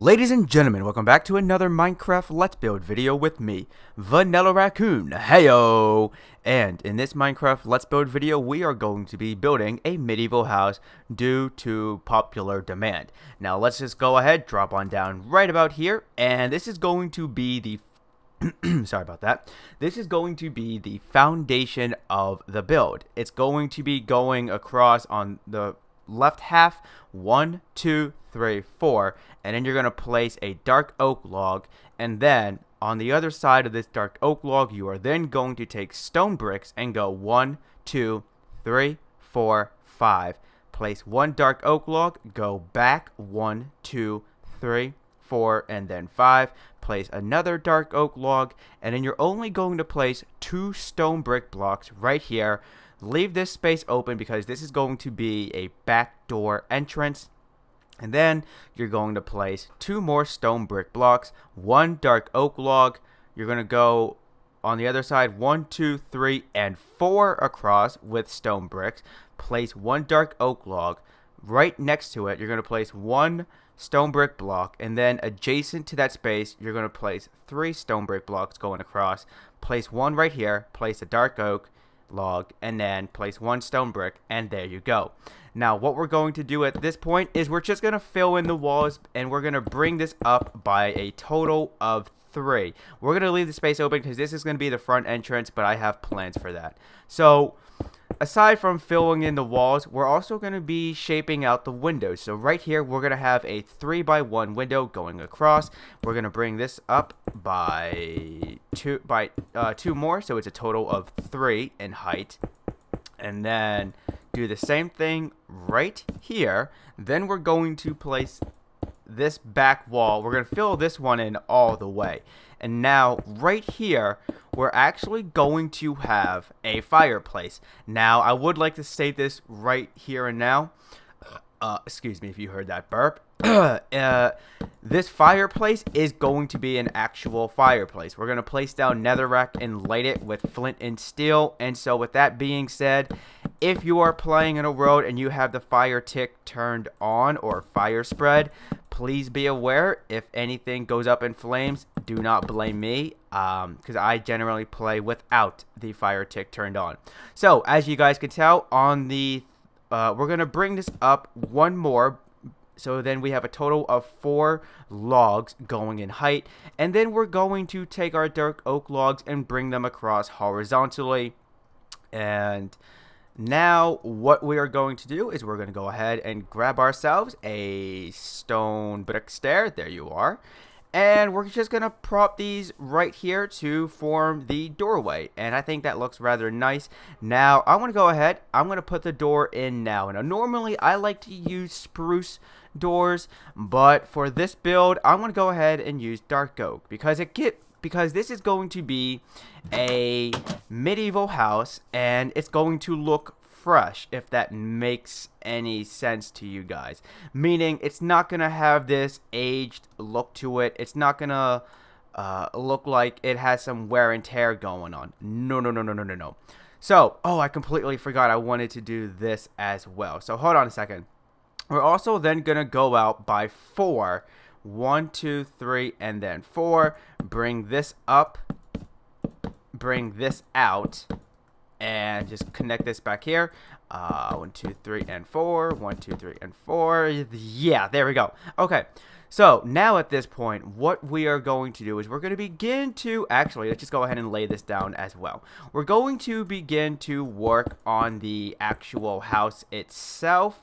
Ladies and gentlemen, welcome back to another Minecraft Let's Build video with me, Vanillaraccoon. Heyo! And in this Minecraft Let's Build video, we are going to be building a medieval house due to popular demand. Now let's just go ahead, drop on down right about here, and this is going to be the sorry about that. This is going to be the foundation of the build. It's going to be going across on the left half, 1, 2, 3, 4, and then you're going to place a dark oak log, and then on the other side of this dark oak log, you are then going to take stone bricks and go 1, 2, 3, 4, 5. Place one dark oak log, go back 1, 2, 3, 4, and then 5. Place another dark oak log, and then you're only going to place 2 stone brick blocks right here. Leave this space open because this is going to be a back door entrance. And then you're going to place 2 more stone brick blocks, 1 dark oak log. You're going to go on the other side 1, 2, 3, and 4 across with stone bricks. Place 1 dark oak log. Right next to it, you're going to place 1 stone brick block, and then adjacent to that space, you're going to place 3 stone brick blocks going across. Place 1 right here, place a dark oak log, and then place 1 stone brick, and there you go. Now what we're going to do at this point is we're just going to fill in the walls, and we're going to bring this up by a total of 3. We're going to leave the space open because this is going to be the front entrance, but I have plans for that. So aside from filling in the walls, we're also going to be shaping out the windows. So right here, we're going to have a 3x1 window going across. We're going to bring this up by two more, so it's a total of 3 in height. And then do the same thing right here. Then we're going to place this back wall. We're going to fill this one in all the way. And now right here, we're actually going to have a fireplace. Now, I would like to state this right here and now. Excuse me if you heard that burp. This fireplace is going to be an actual fireplace. We're going to place down netherrack and light it with flint and steel. And so with that being said, if you are playing in a world and you have the fire tick turned on or fire spread, please be aware if anything goes up in flames, do not blame me, because I generally play without the fire tick turned on. So as you guys can tell, on the we're gonna bring this up 1 more. So then we have a total of 4 logs going in height, and then we're going to take our dark oak logs and bring them across horizontally. And now what we are going to do is we're going to go ahead and grab ourselves a stone brick stair. There you are. And we're just going to prop these right here to form the doorway. And I think that looks rather nice. Now, I want to go ahead. I'm going to put the door in now. Now, normally, I like to use spruce doors. But for this build, I'm going to go ahead and use dark oak. Because this is going to be a medieval house. And it's going to look fresh, if that makes any sense to you guys. Meaning, it's not going to have this aged look to it. It's not going to look like it has some wear and tear going on. No. So, I completely forgot I wanted to do this as well. So, hold on a second. We're also then going to go out by 4. 1, 2, 3, and then 4. Bring this up. Bring this out. And just connect this back here. 1, 2, 3, and 4. 1, 2, 3, and 4. Yeah, there we go. Okay. So now at this point, what we are going to do is we're going to begin to actually, let's just go ahead and lay this down as well. We're going to begin to work on the actual house itself.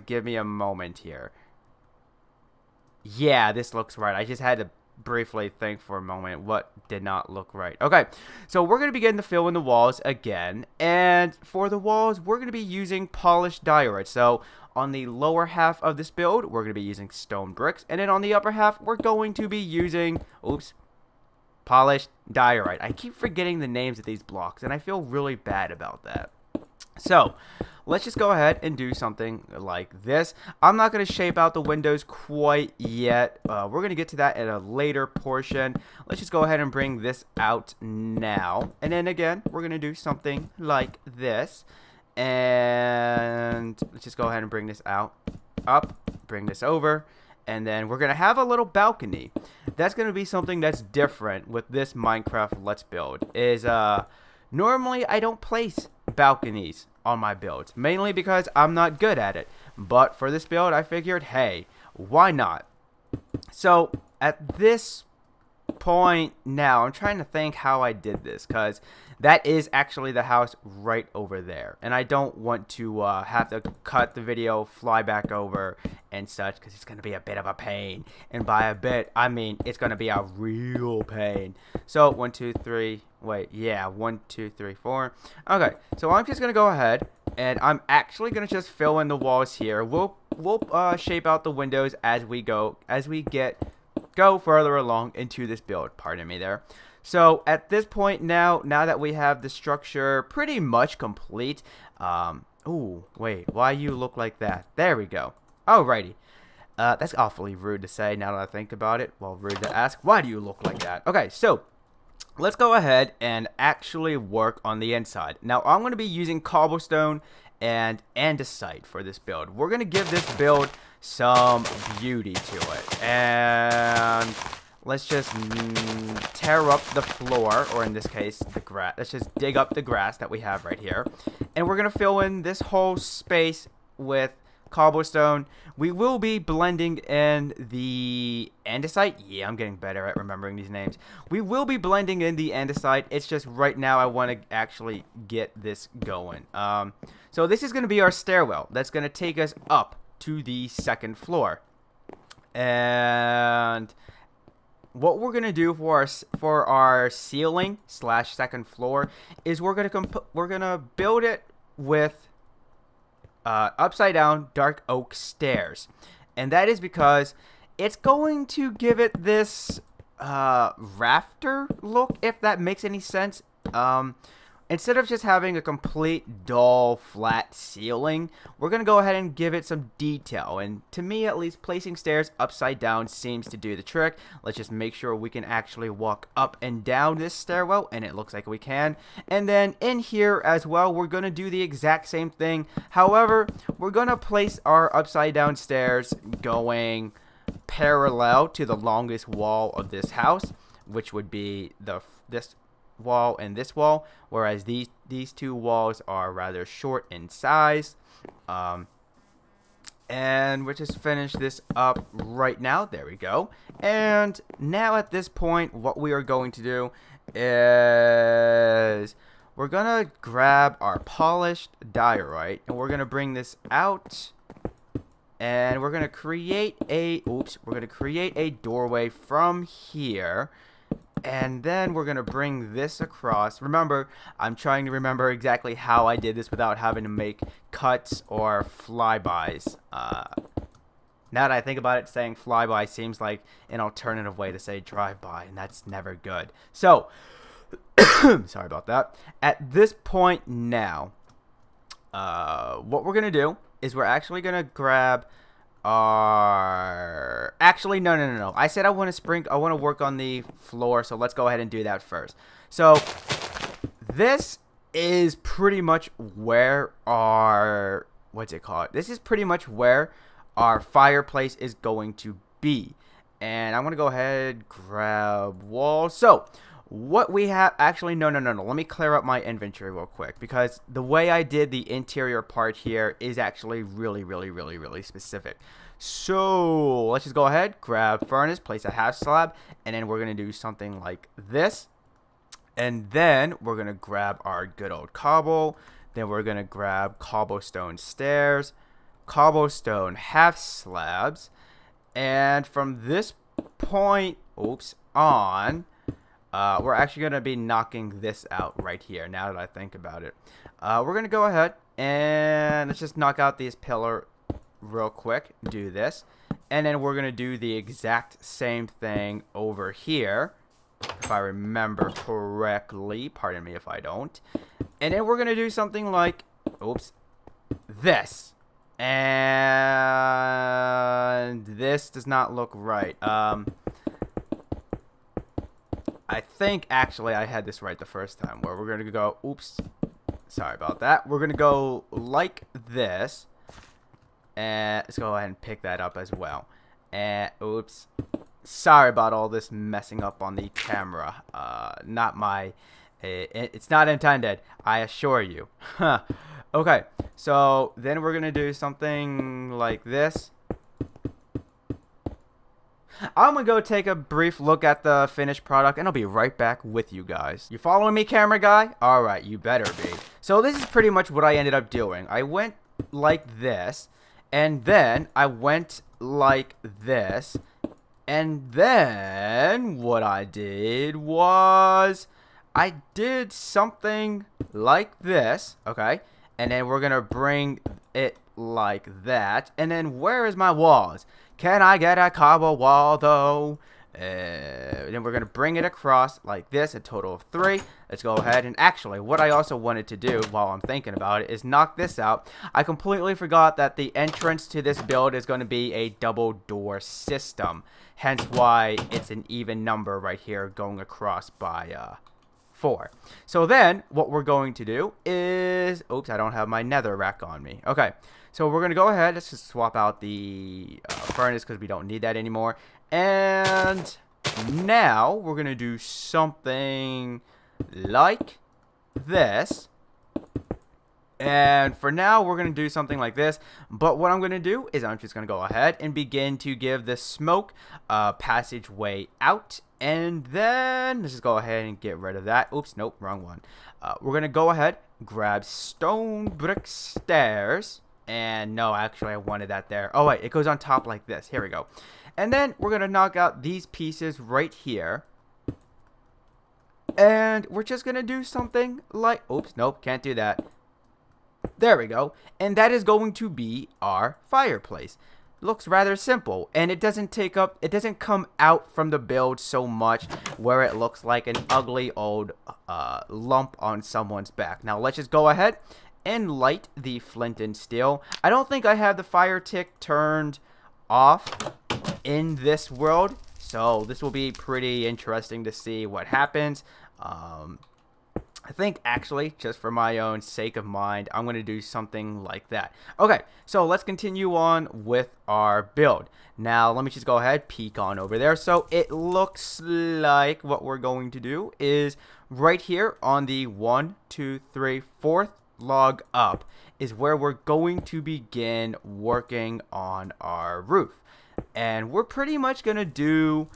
Give me a moment here. Yeah, this looks right. I just had to briefly think for a moment what did not look right. Okay, so we're going to begin to fill in the walls again, and for the walls we're going to be using polished diorite. So on the lower half of this build we're going to be using stone bricks, and then on the upper half we're going to be using polished diorite. I keep forgetting the names of these blocks and I feel really bad about that. So let's just go ahead and do something like this. I'm not going to shape out the windows quite yet. We're going to get to that at a later portion. Let's just go ahead and bring this out now. And then again, we're going to do something like this. And let's just go ahead and bring this out. up, bring this over, and then we're going to have a little balcony. That's going to be something that's different with this Minecraft Let's Build. Normally I don't place balconies on my builds, mainly because I'm not good at it. But for this build, I figured, hey, why not? So at this point now, I'm trying to think how I did this, because that is actually the house right over there, and I don't want to have to cut the video, fly back over and such, because it's going to be a bit of a pain. And by a bit, I mean it's going to be a real pain. So 1 2 3 wait, yeah, 1 2 3 4. Okay, so I'm just going to go ahead and I'm actually going to just fill in the walls here. We'll shape out the windows as we go further along into this build. Pardon me there. So at this point now that we have the structure pretty much complete, ooh, wait, why you look like that? There we go. Alrighty. That's awfully rude to say now that I think about it. Well, rude to ask, why do you look like that? Okay, so let's go ahead and actually work on the inside. Now, I'm going to be using cobblestone and andesite for this build. We're going to give this build some beauty to it. And let's just tear up the floor, or in this case, the grass. Let's just dig up the grass that we have right here. And we're going to fill in this whole space with cobblestone. We will be blending in the andesite. Yeah, I'm getting better at remembering these names. We will be blending in the andesite. It's just right now I want to actually get this going. So this is going to be our stairwell. That's going to take us up to the second floor. And what we're gonna do for our ceiling / second floor is we're gonna build it with upside down dark oak stairs, and that is because it's going to give it this rafter look, if that makes any sense. Instead of just having a complete dull flat ceiling, we're going to go ahead and give it some detail. And to me, at least, placing stairs upside down seems to do the trick. Let's just make sure we can actually walk up and down this stairwell, and it looks like we can. And then in here as well, we're going to do the exact same thing. However, we're going to place our upside down stairs going parallel to the longest wall of this house, which would be this wall and this wall, whereas these two walls are rather short in size. And we'll just finish this up right now. There we go. And now at this point, what we are going to do is we're gonna grab our polished diorite, and we're gonna bring this out, and we're gonna create a doorway from here. And then we're going to bring this across. Remember, I'm trying to remember exactly how I did this without having to make cuts or flybys. Now that I think about it, saying flyby seems like an alternative way to say drive-by, and that's never good. So, sorry about that. At this point now, what we're going to do is we're actually going to grab actually no, I said I want to work on the floor, so let's go ahead and do that first. So this is pretty much where our this is pretty much where our fireplace is going to be. And I'm going to go ahead, grab walls. So what we have, actually, no. Let me clear up my inventory real quick, because the way I did the interior part here is actually really specific. So let's just go ahead, grab furnace, place a half slab, and then we're going to do something like this. And then we're going to grab our good old cobble. Then we're going to grab cobblestone stairs, cobblestone half slabs. And from this point, on, we're actually going to be knocking this out right here, now that I think about it. We're going to go ahead and let's just knock out these pillar real quick. Do this. And then we're going to do the exact same thing over here, if I remember correctly. Pardon me if I don't. And then we're going to do something like, this. And this does not look right. I think actually I had this right the first time, where we're going to go, sorry about that. We're going to go like this. And let's go ahead and pick that up as well. And oops. Sorry about all this messing up on the camera. Not my... it's not intended, I assure you. Okay, so then we're going to do something like this. I'm going to go take a brief look at the finished product, and I'll be right back with you guys. You following me, camera guy? Alright, you better be. So this is pretty much what I ended up doing. I went like this, and then I went like this, and then what I did was I did something like this, okay? And then we're going to bring it like that. And then where is my walls? Can I get a cobble wall, though? Then we're going to bring it across like this, a total of 3. Let's go ahead. And actually, what I also wanted to do while I'm thinking about it is knock this out. I completely forgot that the entrance to this build is going to be a double door system. Hence why it's an even number right here going across by 4. So then what we're going to do is... Oops, I don't have my nether rack on me. Okay. So we're going to go ahead. Let's just swap out the furnace because we don't need that anymore. And now we're going to do something like this. And for now, we're going to do something like this. But what I'm going to do is I'm just going to go ahead and begin to give the smoke passageway out. And then let's just go ahead and get rid of that. Oops, nope, wrong one. We're going to go ahead, grab stone brick stairs. And no, actually, I wanted that there. Oh, wait, it goes on top like this. Here we go. And then we're going to knock out these pieces right here. And we're just going to do something like... Oops, nope, can't do that. There we go. And that is going to be our fireplace. Looks rather simple. And it doesn't take up... It doesn't come out from the build so much where it looks like an ugly old lump on someone's back. Now, let's just go ahead and light the flint and steel. I don't think I have the fire tick turned off in this world, so this will be pretty interesting to see what happens. I think actually, just for my own sake of mind, I'm going to do something like that. Okay, so let's continue on with our build. Now, let me just go ahead, peek on over there. So it looks like what we're going to do is right here on the 1, 2, 3, 4th log up is where we're going to begin working on our roof. And we're pretty much going to do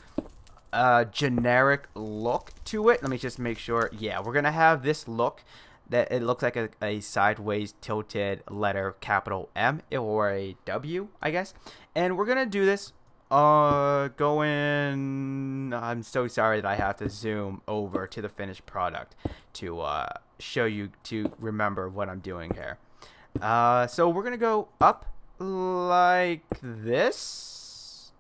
a generic look to it. Let me just make sure. Yeah, we're going to have this look that it looks like a sideways tilted letter, capital M or a W, I guess. And we're going to do this going... I'm so sorry that I have to zoom over to the finished product to show you, to remember what I'm doing here. So we're going to go up like this.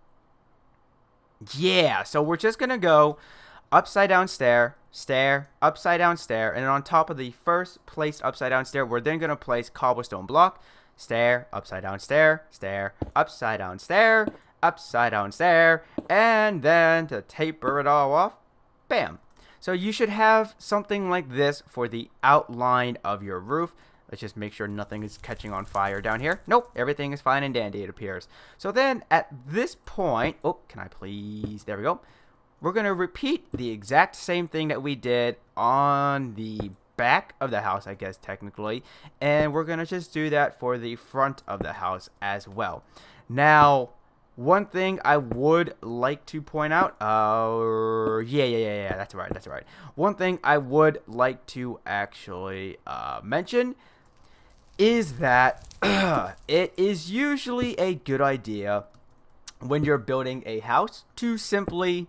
Yeah, so we're just going to go upside down stair, stair, upside down stair, and then on top of the first placed upside down stair, we're then going to place cobblestone block, stair, upside down stair, stair, upside down stair, upside down stair, and then to taper it all off, bam. So you should have something like this for the outline of your roof. Let's just make sure nothing is catching on fire down here. Nope, everything is fine and dandy, it appears. So then at this point, oh, can I please, there we go. We're going to repeat the exact same thing that we did on the back of the house, I guess, technically. And we're going to just do that for the front of the house as well. Now, one thing I would like to point out, yeah, that's right. One thing I would like to actually mention is that it is usually a good idea when you're building a house to simply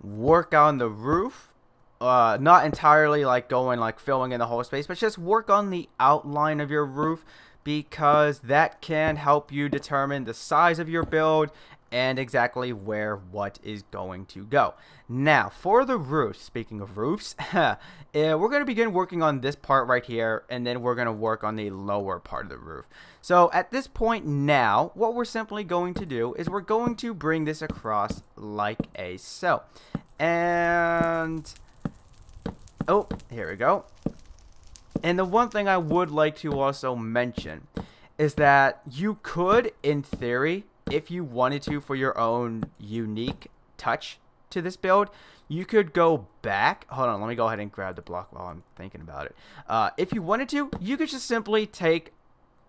work on the roof. Not entirely like going like filling in the whole space, but just work on the outline of your roof, because that can help you determine the size of your build and exactly where what is going to go. Now, for the roof, speaking of roofs, we're going to begin working on this part right here, and then we're going to work on the lower part of the roof. So at this point now, what we're simply going to do is we're going to bring this across like a so. And, oh, here we go. And the one thing I would like to also mention is that you could, in theory, if you wanted to for your own unique touch to this build, you could go back. Hold on, let me go ahead and grab the block while I'm thinking about it. If you wanted to, you could just simply take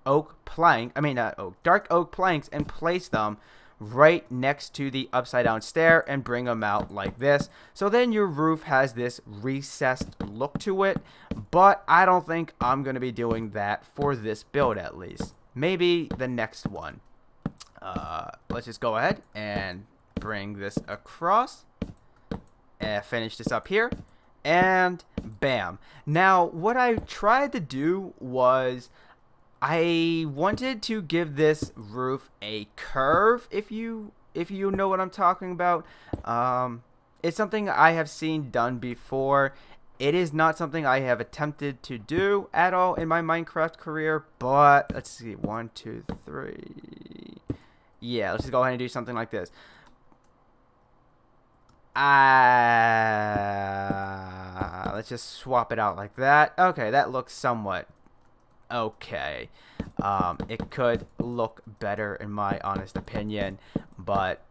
dark oak planks and place them right next to the upside down stair and bring them out like this. So then your roof has this recessed look to it, but I don't think I'm going to be doing that for this build at least. Maybe the next one. Let's just go ahead and bring this across and finish this up here, and bam. Now what I tried to do was I wanted to give this roof a curve, if you know what I'm talking about. It's something I have seen done before. It is not something I have attempted to do at all in my Minecraft career, but let's see, 1, 2, 3. Yeah, let's just go ahead and do something like this. Let's just swap it out like that. Okay, that looks somewhat okay. It could look better in my honest opinion, but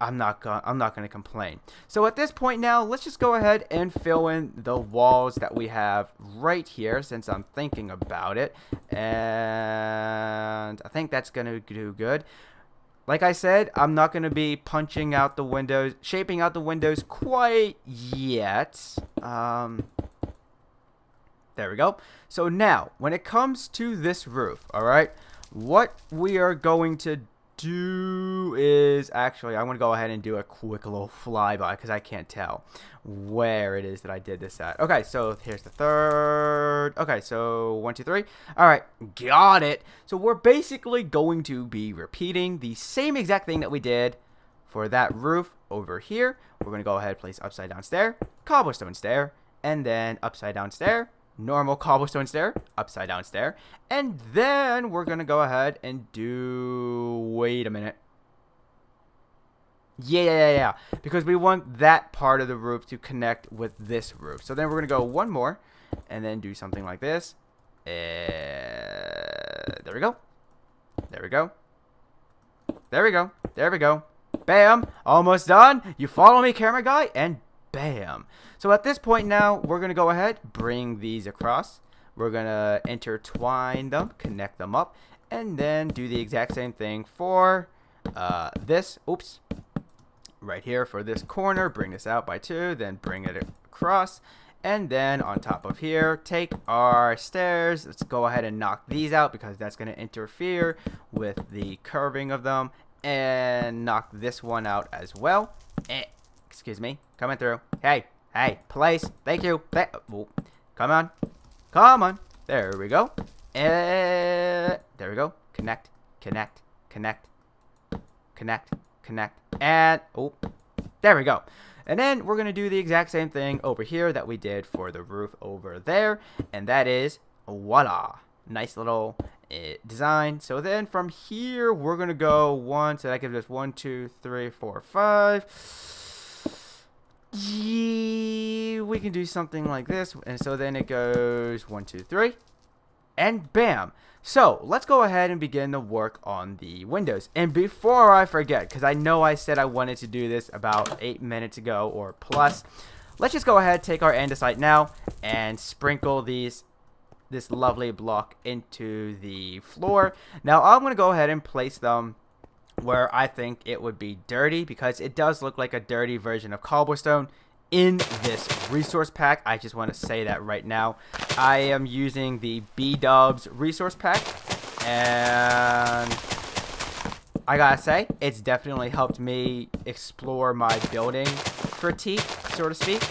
I'm not gonna complain. So at this point now, let's just go ahead and fill in the walls that we have right here, since I'm thinking about it, and I think that's gonna do good. Like I said, I'm not going to be punching out the windows, shaping out the windows quite yet. There we go. So now, when it comes to this roof, alright, what we are going to do is, actually, I'm going to go ahead and do a quick little flyby, because I can't tell where it is that I did this at. Okay, so here's the third. Okay, so 1, 2, 3. Alright, got it. So we're basically going to be repeating the same exact thing that we did for that roof over here. We're going to go ahead and place upside down stair, cobblestone stair, and then upside down stair, normal cobblestone stair, upside down stair, and then we're going to go ahead and do, wait a minute. Yeah, because we want that part of the roof to connect with this roof. So then we're going to go one more and then do something like this. There we go. There we go. There we go. There we go. Bam. Almost done. You follow me, camera guy? And bam. So at this point now, we're going to go ahead, bring these across. We're going to intertwine them, connect them up, and then do the exact same thing for this. Oops. Right here for this corner, bring this out by 2, then bring it across, and then on top of here, take our stairs. Let's go ahead and knock these out because that's going to interfere with the curving of them, and knock this one out as well. Excuse me, coming through. Hey, place. Thank you. Come on. There we go. There we go. Connect. And there we go. And then we're going to do the exact same thing over here that we did for the roof over there, and that is voila, nice little design. So then from here we're going to go so that gives us 1, 2, 3, 4, 5. Yeah, we can do something like this, and so then it goes 1, 2, 3, and bam. So let's go ahead and begin the work on the windows. And before I forget, because I know I said I wanted to do this about 8 minutes ago or plus, let's just go ahead, take our andesite now, and sprinkle this lovely block into the floor. Now I'm going to go ahead and place them where I think it would be dirty, because it does look like a dirty version of cobblestone in this resource pack. I just want to say that right now. I am using the B-Dubs resource pack, and I gotta say, it's definitely helped me explore my building critique, so to speak.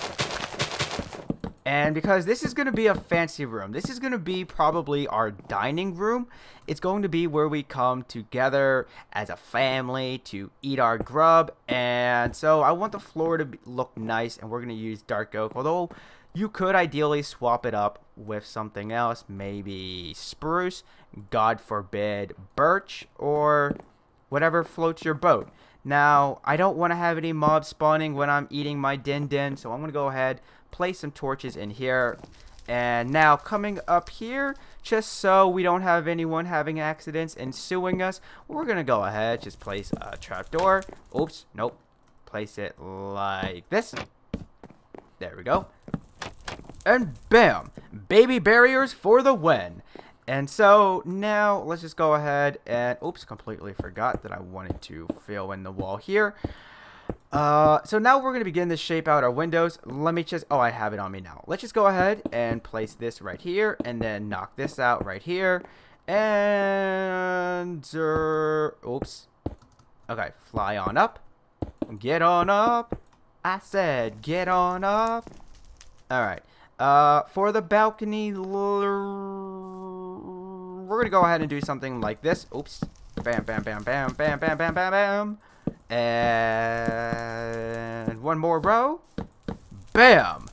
And because this is going to be a fancy room, this is going to be probably our dining room. It's going to be where we come together as a family to eat our grub. And so I want the floor to look nice, and we're going to use dark oak. Although you could ideally swap it up with something else, maybe spruce, God forbid birch, or whatever floats your boat. Now, I don't want to have any mobs spawning when I'm eating my din, so I'm going to go ahead, place some torches in here, And now coming up here, just so we don't have anyone having accidents and suing us, we're going to go ahead, just place a trapdoor. Oops, nope. Place it like this. There we go. And bam! Baby barriers for the win. And so now let's just go ahead and, oops, completely forgot that I wanted to fill in the wall here. So now we're going to begin to shape out our windows. Let me just, oh, I have it on me now. Let's just go ahead and place this right here and then knock this out right here. And, oops. Okay, fly on up. Get on up. I said get on up. Alright. For the balcony, we're going to go ahead and do something like this. Oops. Bam, bam, bam, bam, bam, bam, bam, bam, bam. And one more row. Bam!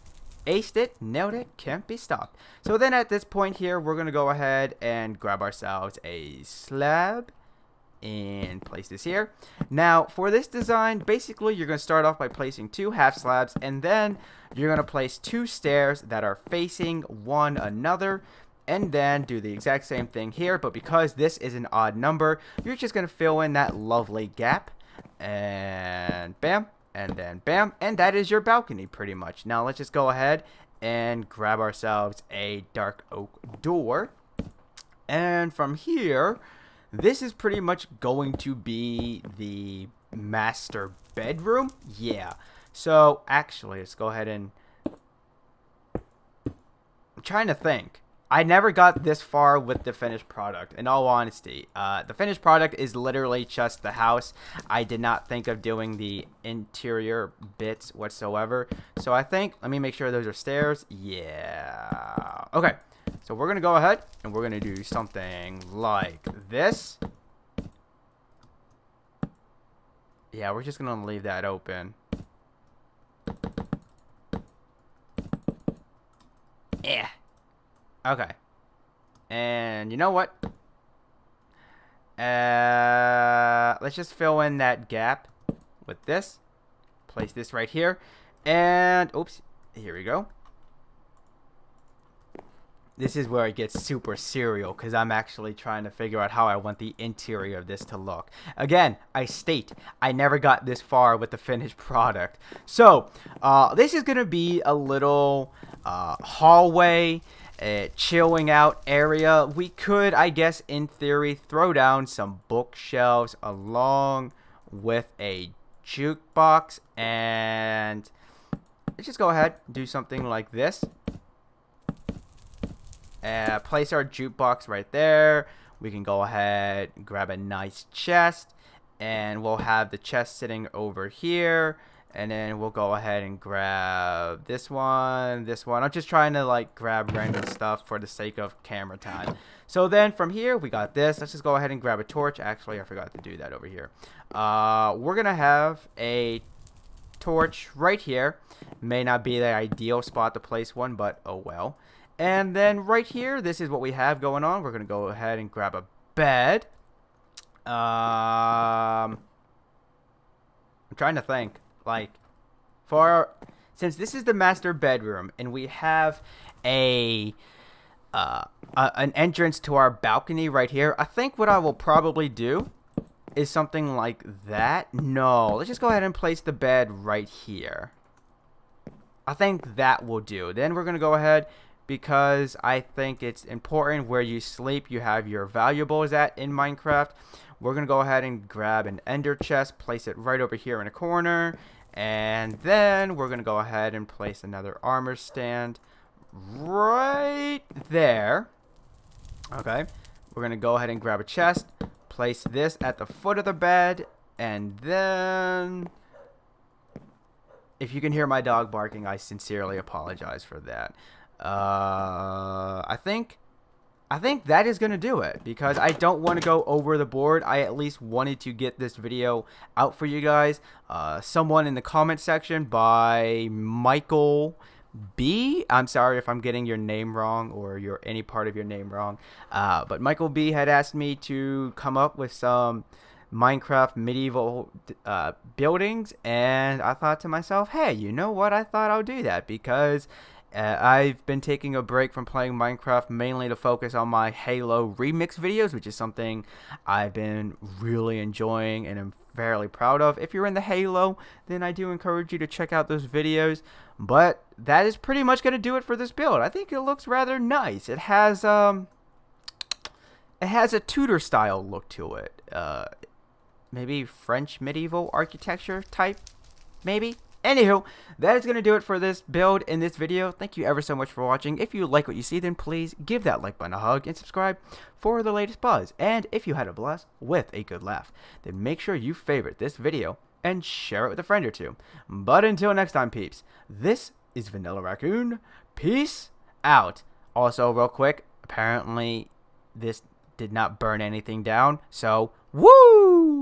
Aced it, nailed it, can't be stopped. So then at this point here, we're going to go ahead and grab ourselves a slab and place this here. Now, for this design, basically, you're going to start off by placing 2 half slabs, and then you're going to place 2 stairs that are facing one another, and then do the exact same thing here. But because this is an odd number, you're just going to fill in that lovely gap. And bam, and then bam, and that is your balcony pretty much. Now let's just go ahead and grab ourselves a dark oak door, and from here, this is pretty much going to be the master bedroom. Yeah, so actually let's go ahead and, I'm trying to think. I never got this far with the finished product, in all honesty. The finished product is literally just the house. I did not think of doing the interior bits whatsoever. So I think, let me make sure those are stairs. Yeah. Okay. So we're going to go ahead and we're going to do something like this. Yeah, we're just going to leave that open. Yeah. Okay. And you know what? Let's just fill in that gap with this. Place this right here. And, oops, here we go. This is where it gets super serial, because I'm actually trying to figure out how I want the interior of this to look. Again, I state, I never got this far with the finished product. So, this is going to be a little hallway, chilling out area. We could, I guess, in theory, throw down some bookshelves along with a jukebox. And let's just go ahead and do something like this. Place our jukebox right there. We can go ahead and grab a nice chest, and we'll have the chest sitting over here, and then we'll go ahead and grab this one. I'm just trying to like grab random stuff for the sake of camera time. So then from here we got this. Let's just go ahead and grab a torch. Actually, I forgot to do that over here. We're gonna have a torch right here. May not be the ideal spot to place one, but oh well. And then right here, this is what we have going on. We're going to go ahead and grab a bed. I'm trying to think. Like, since this is the master bedroom and we have an entrance to our balcony right here, I think what I will probably do is something like that. No, let's just go ahead and place the bed right here. I think that will do. Then we're going to go ahead, because I think it's important where you sleep, you have your valuables at in Minecraft. We're going to go ahead and grab an ender chest, place it right over here in a corner, and then we're going to go ahead and place another armor stand right there. Okay, we're going to go ahead and grab a chest, place this at the foot of the bed, and then, if you can hear my dog barking, I sincerely apologize for that. I think that is going to do it, because I don't want to go over the board. I at least wanted to get this video out for you guys. Someone in the comment section by Michael B. I'm sorry if I'm getting your name wrong or any part of your name wrong. But Michael B had asked me to come up with some Minecraft medieval buildings, and I thought to myself, hey, you know what? I thought I'll do that, because I've been taking a break from playing Minecraft mainly to focus on my Halo remix videos, which is something I've been really enjoying and am fairly proud of. If you're in the Halo, then I do encourage you to check out those videos. But that is pretty much going to do it for this build. I think it looks rather nice. It has a Tudor style look to it. Maybe French medieval architecture type, maybe. Anywho, that is going to do it for this build in this video. Thank you ever so much for watching. If you like what you see, then please give that like button a hug and subscribe for the latest buzz. And if you had a blast with a good laugh, then make sure you favorite this video and share it with a friend or two. But until next time, peeps, this is Vanillaraccoon. Peace out. Also, real quick, apparently this did not burn anything down, so woo!